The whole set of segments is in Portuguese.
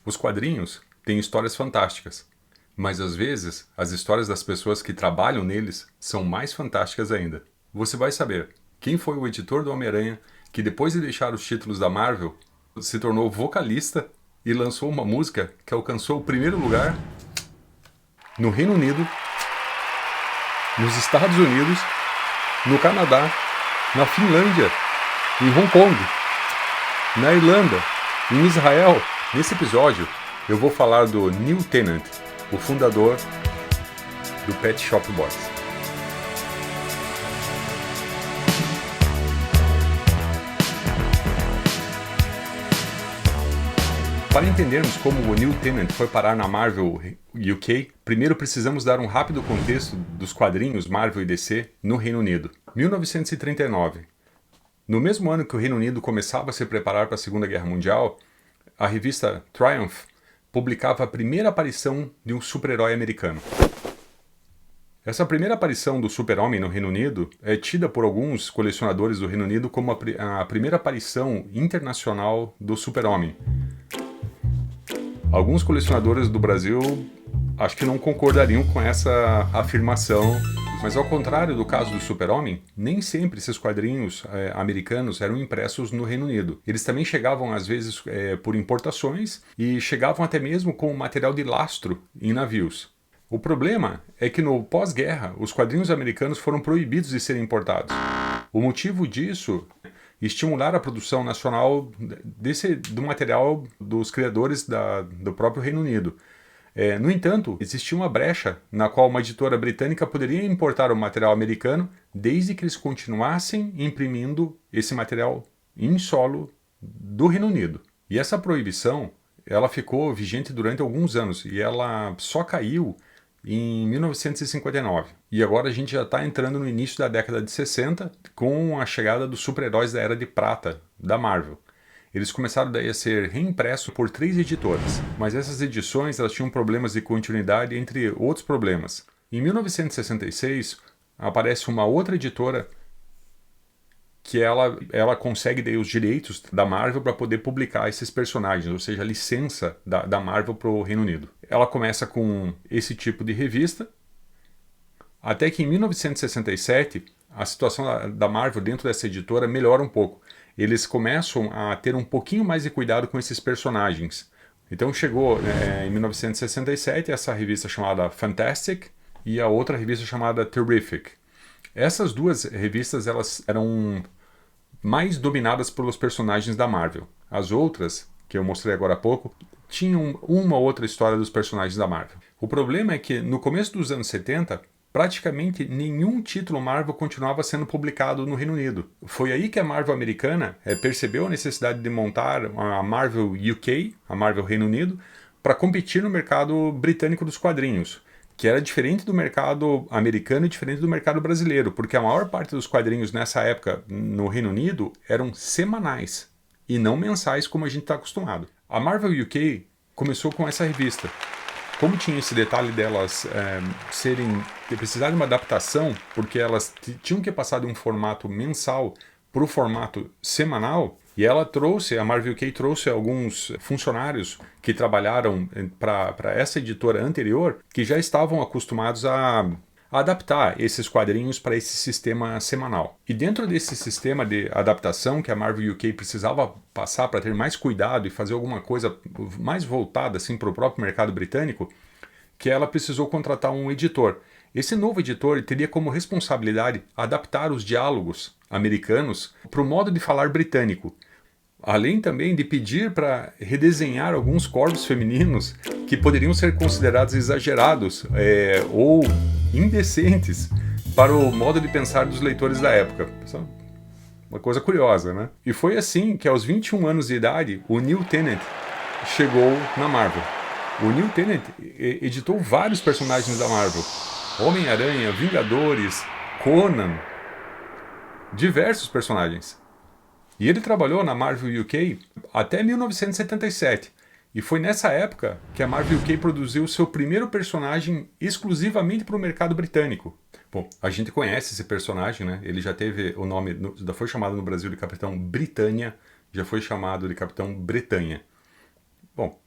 Os quadrinhos têm histórias fantásticas, mas às vezes as histórias das pessoas que trabalham neles são mais fantásticas ainda. Você vai saber quem foi o editor do Homem-Aranha que, depois de deixar os títulos da Marvel, se tornou vocalista e lançou uma música que alcançou o primeiro lugar no Reino Unido, nos Estados Unidos, no Canadá, na Finlândia, em Hong Kong, na Irlanda, em Israel. Nesse episódio, eu vou falar do Neil Tennant, o fundador do Pet Shop Boys. Para entendermos como o Neil Tennant foi parar na Marvel UK, primeiro precisamos dar um rápido contexto dos quadrinhos Marvel e DC no Reino Unido. 1939. No mesmo ano que o Reino Unido começava a se preparar para a Segunda Guerra Mundial, a revista Triumph publicava a primeira aparição de um super-herói americano. Essa primeira aparição do Super-Homem no Reino Unido é tida por alguns colecionadores do Reino Unido como a primeira aparição internacional do Super-Homem. Alguns colecionadores do Brasil acho que não concordariam com essa afirmação, mas ao contrário do caso do Super-Homem, nem sempre esses quadrinhos americanos eram impressos no Reino Unido. Eles também chegavam às vezes por importações e chegavam até mesmo com material de lastro em navios. O problema é que no pós-guerra os quadrinhos americanos foram proibidos de serem importados. O motivo disso é estimular a produção nacional do material dos criadores do próprio Reino Unido. No entanto, existia uma brecha na qual uma editora britânica poderia importar o material americano desde que eles continuassem imprimindo esse material em solo do Reino Unido. E essa proibição ela ficou vigente durante alguns anos e ela só caiu em 1959. E agora a gente já está entrando no início da década de 60 com a chegada dos super-heróis da Era de Prata da Marvel. Eles começaram daí a ser reimpressos por 3 editoras, mas essas edições elas tinham problemas de continuidade, entre outros problemas. Em 1966 aparece uma outra editora que ela consegue daí os direitos da Marvel para poder publicar esses personagens, ou seja, a licença da Marvel para o Reino Unido. Ela começa com esse tipo de revista, até que em 1967 a situação da Marvel dentro dessa editora melhora um pouco. Eles começam a ter um pouquinho mais de cuidado com esses personagens. Então chegou em 1967 essa revista chamada Fantastic e a outra revista chamada Terrific. Essas duas revistas elas eram mais dominadas pelos personagens da Marvel. As outras, que eu mostrei agora há pouco, tinham uma ou outra história dos personagens da Marvel. O problema é que no começo dos anos 70, praticamente nenhum título Marvel continuava sendo publicado no Reino Unido. Foi aí que a Marvel americana percebeu a necessidade de montar a Marvel UK, a Marvel Reino Unido, para competir no mercado britânico dos quadrinhos, que era diferente do mercado americano e diferente do mercado brasileiro, porque a maior parte dos quadrinhos nessa época no Reino Unido eram semanais e não mensais como a gente está acostumado. A Marvel UK começou com essa revista. Como tinha esse detalhe delas precisar de uma adaptação, porque elas tinham que passar de um formato mensal para o formato semanal, e a Marvel UK trouxe alguns funcionários que trabalharam para essa editora anterior, que já estavam acostumados a adaptar esses quadrinhos para esse sistema semanal. E dentro desse sistema de adaptação que a Marvel UK precisava passar para ter mais cuidado e fazer alguma coisa mais voltada assim, para o próprio mercado britânico, que ela precisou contratar um editor. Esse novo editor teria como responsabilidade adaptar os diálogos americanos para o modo de falar britânico, além também de pedir para redesenhar alguns corpos femininos que poderiam ser considerados exagerados ou indecentes para o modo de pensar dos leitores da época. Uma coisa curiosa, né? E foi assim que aos 21 anos de idade o Neil Tennant chegou na Marvel. O Neil Tennant editou vários personagens da Marvel. Homem-Aranha, Vingadores, Conan, diversos personagens. E ele trabalhou na Marvel UK até 1977. E foi nessa época que a Marvel UK produziu seu primeiro personagem exclusivamente para o mercado britânico. Bom, a gente conhece esse personagem, né? Ele já teve o nome, já foi chamado no Brasil de Capitão Britânia, já foi chamado de Capitão Bretanha. Bom,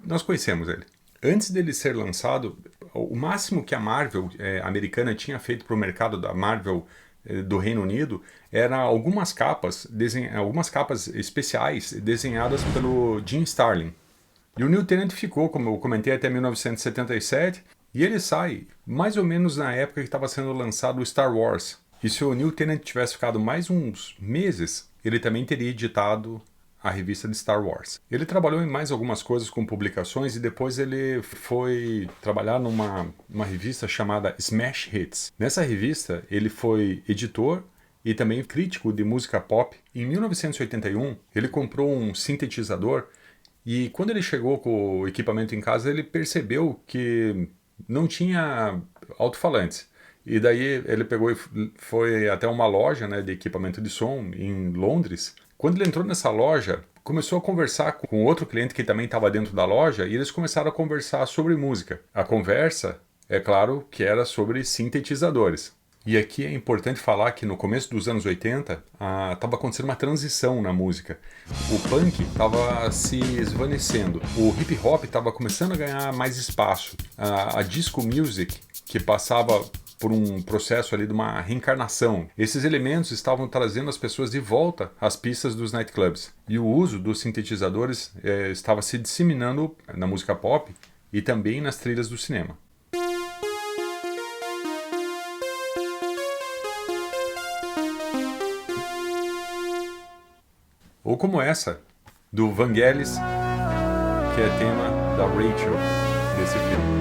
Nós conhecemos ele. Antes dele ser lançado, o máximo que a Marvel americana tinha feito para o mercado da Marvel do Reino Unido era algumas capas especiais desenhadas pelo Jim Starlin. E o Neil Tennant ficou, como eu comentei, até 1977, e ele sai mais ou menos na época que estava sendo lançado o Star Wars. E se o Neil Tennant tivesse ficado mais uns meses, ele também teria editado a revista de Star Wars. Ele trabalhou em mais algumas coisas com publicações e depois ele foi trabalhar numa revista chamada Smash Hits. Nessa revista ele foi editor e também crítico de música pop. Em 1981 ele comprou um sintetizador e quando ele chegou com o equipamento em casa ele percebeu que não tinha alto-falantes. E daí ele pegou e foi até uma loja, né, de equipamento de som em Londres. Quando ele entrou nessa loja, começou a conversar com outro cliente que também estava dentro da loja e eles começaram a conversar sobre música. A conversa, é claro, que era sobre sintetizadores. E aqui é importante falar que no começo dos anos 80 estava acontecendo uma transição na música. O punk estava se esvanecendo, o hip hop estava começando a ganhar mais espaço. A disco music, que passava por um processo ali de uma reencarnação. Esses elementos estavam trazendo as pessoas de volta às pistas dos nightclubs. E o uso dos sintetizadores estava se disseminando na música pop e também nas trilhas do cinema. Ou como essa, do Vangelis, que é tema da Rachel desse filme.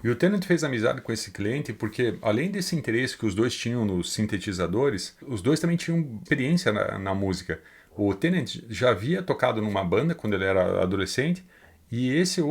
E o Tennant fez amizade com esse cliente porque, além desse interesse que os dois tinham nos sintetizadores, os dois também tinham experiência na música. O Tennant já havia tocado numa banda quando ele era adolescente, e esse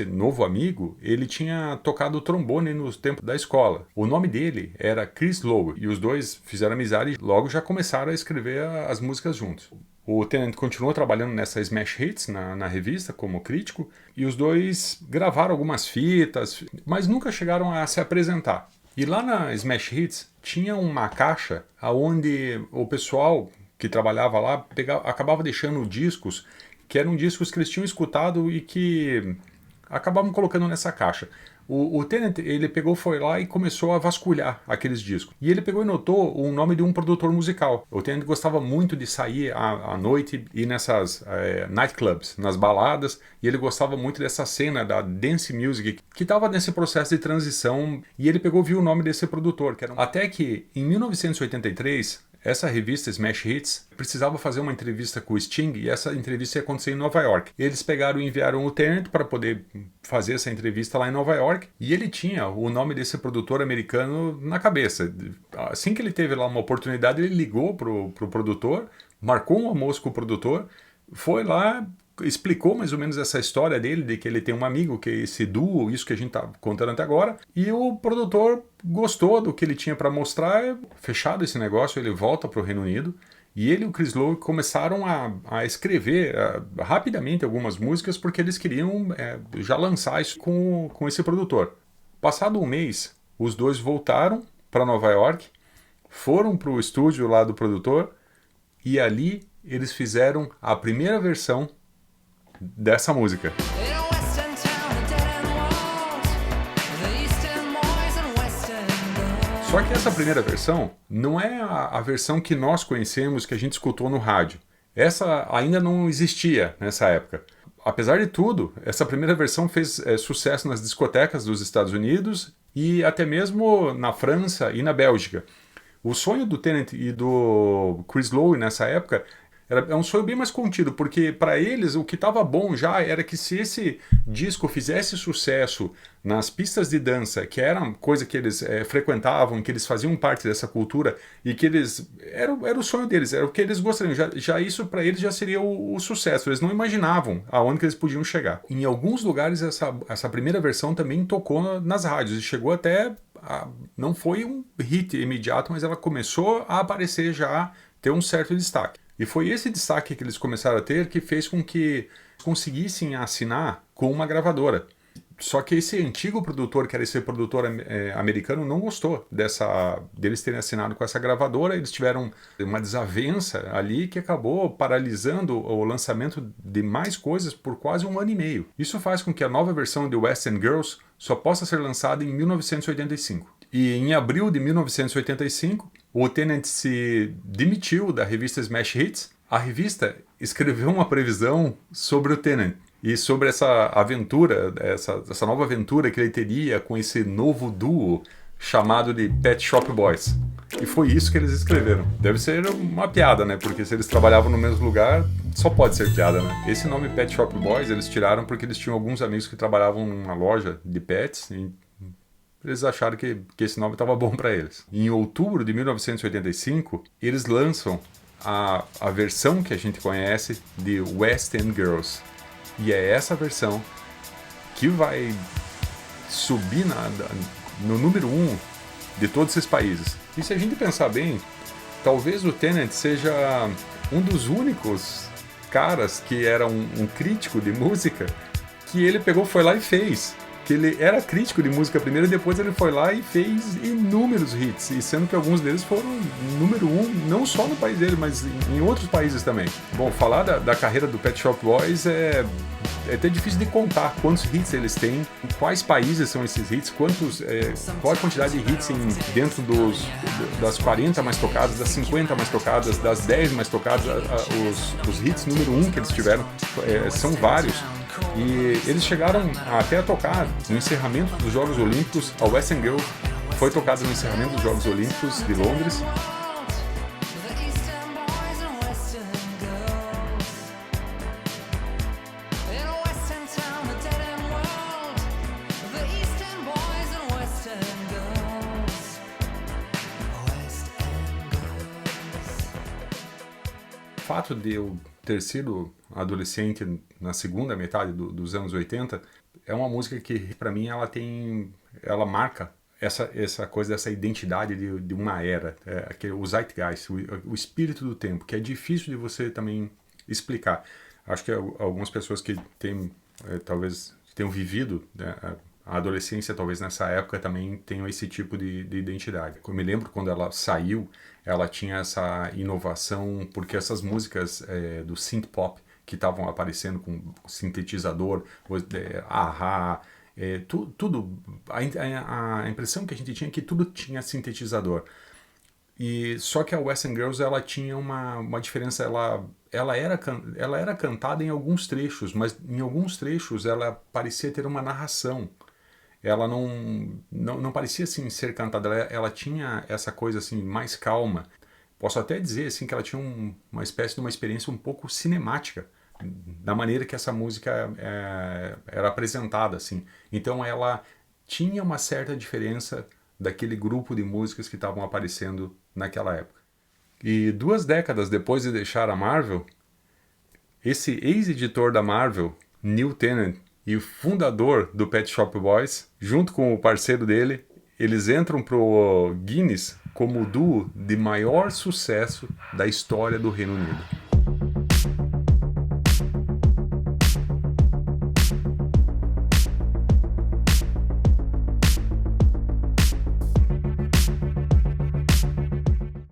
novo amigo, ele tinha tocado trombone nos tempos da escola. O nome dele era Chris Lowe, e os dois fizeram amizade e logo já começaram a escrever as músicas juntos. O Tennant continuou trabalhando nessa Smash Hits, na revista, como crítico, e os dois gravaram algumas fitas, mas nunca chegaram a se apresentar. E lá na Smash Hits tinha uma caixa onde o pessoal que trabalhava lá acabava deixando discos que eram discos que eles tinham escutado e que acabavam colocando nessa caixa. O Tennant, ele foi lá e começou a vasculhar aqueles discos. E ele pegou e notou o nome de um produtor musical. O Tennant gostava muito de sair à noite e ir nessas nightclubs, nas baladas, e ele gostava muito dessa cena da dance music, que estava nesse processo de transição, e ele viu o nome desse produtor. Até que, em 1983... essa revista Smash Hits precisava fazer uma entrevista com o Sting e essa entrevista ia acontecer em Nova York. Eles pegaram e enviaram o Tennant para poder fazer essa entrevista lá em Nova York e ele tinha o nome desse produtor americano na cabeça. Assim que ele teve lá uma oportunidade, ele ligou pro produtor, marcou um almoço com o produtor, foi lá, explicou mais ou menos essa história dele, de que ele tem um amigo, que é esse duo, isso que a gente tá contando até agora, e o produtor gostou do que ele tinha para mostrar, fechado esse negócio, ele volta para o Reino Unido, e ele e o Chris Lowe começaram a escrever rapidamente algumas músicas, porque eles queriam já lançar isso com esse produtor. Passado um mês, os dois voltaram para Nova York, foram para o estúdio lá do produtor, e ali eles fizeram a primeira versão dessa música. Só que essa primeira versão não é a versão que nós conhecemos, que a gente escutou no rádio. Essa ainda não existia nessa época. Apesar de tudo, essa primeira versão fez sucesso nas discotecas dos Estados Unidos e até mesmo na França e na Bélgica. O sonho do Tennant e do Chris Lowe nessa época é um sonho bem mais contido, porque para eles o que estava bom já era que se esse disco fizesse sucesso nas pistas de dança, que era coisa que eles frequentavam, que eles faziam parte dessa cultura e que eles era o sonho deles, era o que eles gostariam. Já isso para eles já seria o sucesso. Eles não imaginavam aonde que eles podiam chegar. Em alguns lugares essa primeira versão também tocou nas rádios e chegou até não foi um hit imediato, mas ela começou a aparecer já, ter um certo destaque. E foi esse destaque que eles começaram a ter que fez com que conseguissem assinar com uma gravadora. Só que esse antigo produtor, que era esse produtor americano, não gostou deles terem assinado com essa gravadora. Eles tiveram uma desavença ali que acabou paralisando o lançamento de mais coisas por quase 1 ano e meio. Isso faz com que a nova versão de West End Girls só possa ser lançada em 1985. E em abril de 1985, o Tennant se demitiu da revista Smash Hits. A revista escreveu uma previsão sobre o Tennant e sobre essa aventura, essa nova aventura que ele teria com esse novo duo chamado de Pet Shop Boys. E foi isso que eles escreveram. Deve ser uma piada, né? Porque se eles trabalhavam no mesmo lugar, só pode ser piada, né? Esse nome Pet Shop Boys eles tiraram porque eles tinham alguns amigos que trabalhavam numa loja de pets e eles acharam que esse nome estava bom para eles. Em outubro de 1985, eles lançam a versão que a gente conhece de West End Girls. E é essa versão que vai subir no número 1 de todos esses países. E se a gente pensar bem, talvez o Tennant seja um dos únicos caras que era um crítico de música que ele foi lá e fez. Que ele era crítico de música primeiro e depois ele foi lá e fez inúmeros hits, e sendo que alguns deles foram número 1, não só no país dele, mas em outros países também. Bom, falar da carreira do Pet Shop Boys é até difícil de contar quantos hits eles têm, em quais países são esses hits, qual a quantidade de hits dentro das 40 mais tocadas, das 50 mais tocadas, das 10 mais tocadas, os hits número 1 que eles tiveram são vários. E eles chegaram até a tocar no encerramento dos Jogos Olímpicos. A West End Girls foi tocada no encerramento dos Jogos Olímpicos de Londres. O fato de eu ter sido adolescente na segunda metade dos anos 80 é uma música que, para mim, ela marca essa coisa dessa identidade de uma era, o zeitgeist, o espírito do tempo, que é difícil de você também explicar. Acho que algumas pessoas que talvez tenham vivido, né, a adolescência, talvez nessa época, também tenham esse tipo de identidade. Eu me lembro quando ela saiu, ela tinha essa inovação, porque essas músicas do synth pop que estavam aparecendo com sintetizador, a-ha, tudo, a impressão que a gente tinha é que tudo tinha sintetizador. E só que a West End Girls ela tinha uma diferença, ela era cantada em alguns trechos, mas em alguns trechos ela parecia ter uma narração. Ela não parecia assim ser cantada, ela tinha essa coisa assim mais calma. Posso até dizer assim que ela tinha uma espécie de uma experiência um pouco cinemática da maneira que essa música era apresentada assim. Então ela tinha uma certa diferença daquele grupo de músicas que estavam aparecendo naquela época. E 2 décadas depois de deixar a Marvel, esse ex-editor da Marvel, Neil Tennant, e o fundador do Pet Shop Boys, junto com o parceiro dele, eles entram pro Guinness como o duo de maior sucesso da história do Reino Unido.